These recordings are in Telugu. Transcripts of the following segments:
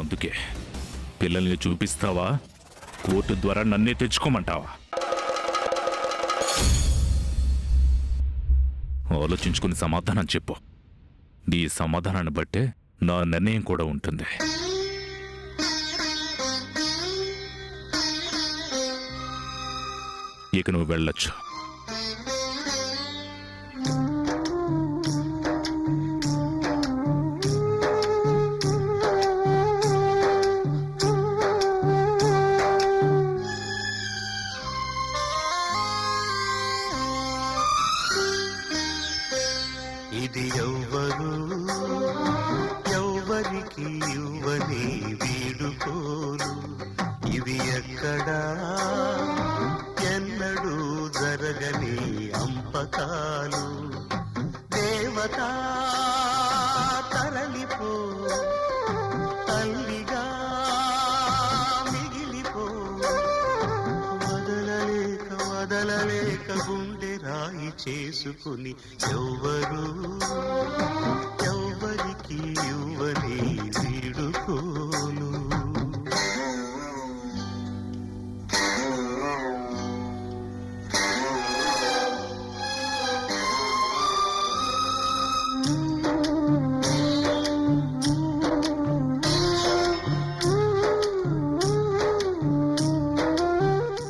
అందుకే పిల్లల్ని చూపిస్తావా, కోర్టు ద్వారా నన్నే తెచ్చుకోమంటావా? ఆలోచించుకుని సమాధానం చెప్పు. నీ సమాధానాన్ని బట్టే నా నిర్ణయం కూడా ఉంటుంది. ఇక నువ్వు వెళ్ళొచ్చు. ఇది ఎవ్వరు ఎవ్వరికి ఇవ్వని వీడుకోలు, ఇవి ఎక్కడా ఎన్నడూ జరగని అంపకాలు. దేవతా తరలిపో, తల్లిగా మిగిలిపో, వదలలేక వదలలేక గుండె రాయి చేసుకుని ఎవ్వరు ఎవ్వరికి ఇవ్వని వీడుకోలు.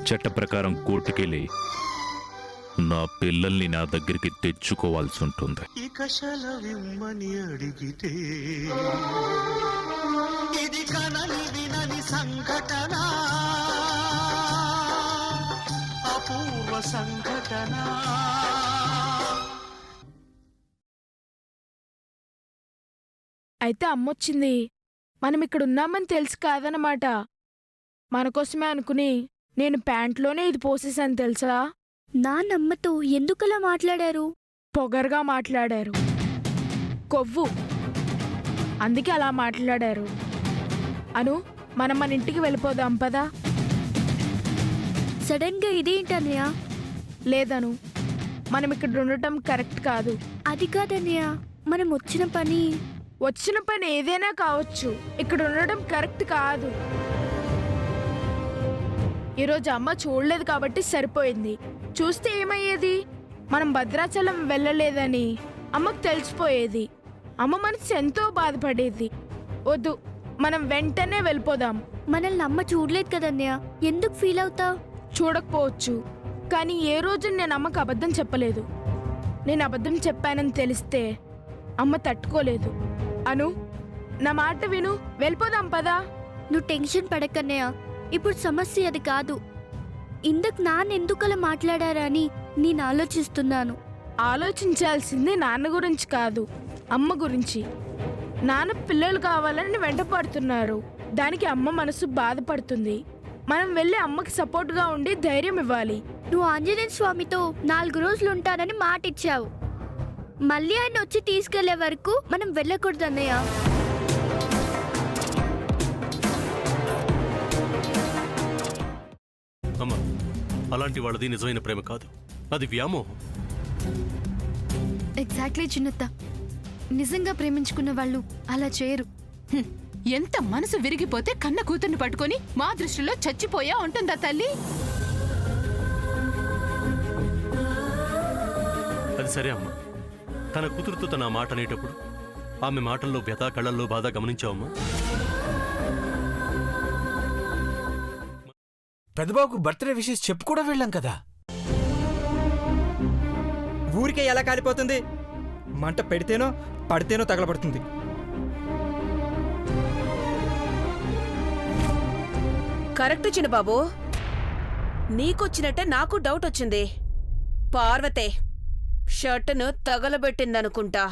చట్ట ప్రకారం కోర్టుకెళ్ళి నా పిల్లల్ని నా దగ్గరికి తెచ్చుకోవాల్సి ఉంటుంది. ఇక సెలవిమ్మని అడిగితే ఇది కనని వినని సంఘటన, అపూర్వ సంఘటన. అయితే అమ్మొచ్చింది. మనం ఇక్కడ ఉన్నామని తెలుసు కాదనమాట. మనకోసమే అనుకుని నేను ప్యాంట్లోనే ఇది పోసేసాను తెలుసా? నాన్నమ్మతో ఎందుకలా మాట్లాడారు? పొగరుగా మాట్లాడారు, కొవ్వు, అందుకే అలా మాట్లాడారు. అను, మనం మన ఇంటికి వెళ్ళిపోదాం పదా. సడన్ గా ఇదేంటన్నయ్య? లేదను, మనం ఇక్కడ ఉండటం కరెక్ట్ కాదు. అది కాదన్నయ్య, మనం వచ్చిన పని ఏదైనా కావచ్చు, ఇక్కడ ఉండడం కరెక్ట్ కాదు. ఈరోజు అమ్మ చూడలేదు కాబట్టి సరిపోయింది. చూస్తే ఏమయ్యేది? మనం భద్రాచలం వెళ్ళలేదని అమ్మకు తెలిసిపోయేది. అమ్మ మనసు ఎంతో బాధపడేది. వద్దు, మనం వెంటనే వెళ్ళిపోదాం. మనల్ని అమ్మ చూడలేదు కదన్నయ్య, ఎందుకు ఫీల్ అవుతావు? చూడకపోవచ్చు, కానీ ఏ రోజు నేను అమ్మకు అబద్ధం చెప్పలేదు. నేను అబద్ధం చెప్పానని తెలిస్తే అమ్మ తట్టుకోలేదు. అను, నా మాట విను, వెళ్ళిపోదాం పదా. నువ్వు టెన్షన్ పడకన్నయ్య, ఇప్పుడు సమస్య అది కాదు. ఇందుకు నాన్నెందుకలా మాట్లాడారా అని నేను ఆలోచిస్తున్నాను. ఆలోచించాల్సింది నాన్న గురించి కాదు, అమ్మ గురించి. నాన్న పిల్లలు కావాలని వెంటపడుతున్నారు, దానికి అమ్మ మనసు బాధపడుతుంది. మనం వెళ్ళి అమ్మకి సపోర్ట్గా ఉండి ధైర్యం ఇవ్వాలి. నువ్వు ఆంజనేయ స్వామితో 4 రోజులు ఉంటానని మాట ఇచ్చావు. మళ్ళీ ఆయన వచ్చి తీసుకెళ్లే వరకు మనం వెళ్ళకూడదు అన్నయ్య. అమ్మా, అలాంటి వాళ్ళది నిజమైన ప్రేమ కాదు, అది వ్యామోహం. ఎగ్జాక్ట్లీ చిన్నత్త, నిజంగా ప్రేమించుకున్న వాళ్ళు అలా చేయరు. ఎంత మనసు విరిగిపోతే కన్న కూతుర్ని పట్టుకొని మా దృష్టిలో చచ్చిపోయా ఉంటుందా తల్లి? అది సరే అమ్మా, తన కూతురుతో తన మాట అనేటప్పుడు ఆమె మాటల్లో వ్యథ, కళ్ళల్లో బాధ గమనించావమ్మా? పెద్దబాబుకు బర్త్డే విషెస్ చెప్పు కూడా వెళ్ళాం కదా. ఊరికే ఎలా కాలిపోతుంది? మంట పెడితేనో పడితేనో తగలబడుతుంది. కరెక్ట్ చిన్నబాబు, నీకొచ్చినట్టే నాకు డౌట్ వచ్చింది. పార్వతే షర్టును తగలబెట్టిందనుకుంటా.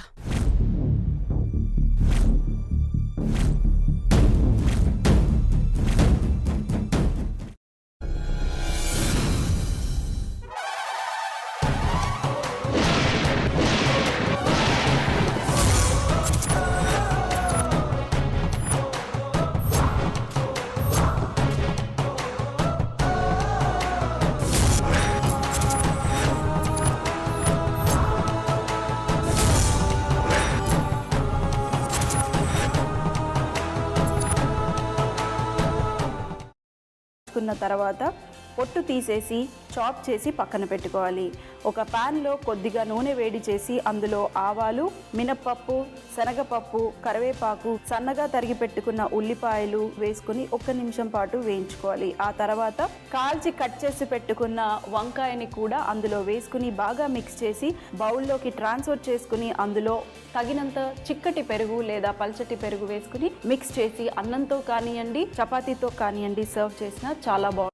వేయించుకున్న తర్వాత పొట్టు తీసేసి చాప్ చేసి పక్కన పెట్టుకోవాలి. ఒక ప్యాన్లో కొద్దిగా నూనె వేడి చేసి అందులో ఆవాలు, మినప్పప్పు, శనగపప్పు, కరివేపాకు, సన్నగా తరిగి పెట్టుకున్న ఉల్లిపాయలు వేసుకుని 1 నిమిషం పాటు వేయించుకోవాలి. ఆ తర్వాత కాల్చి కట్ చేసి పెట్టుకున్న వంకాయని కూడా అందులో వేసుకుని బాగా మిక్స్ చేసి బౌల్లోకి ట్రాన్స్ఫర్ చేసుకుని అందులో తగినంత చిక్కటి పెరుగు లేదా పల్చటి పెరుగు వేసుకుని మిక్స్ చేసి అన్నంతో కానివ్వండి, చపాతీతో కానివ్వండి సర్వ్ చేసినా చాలా బాగుంటుంది.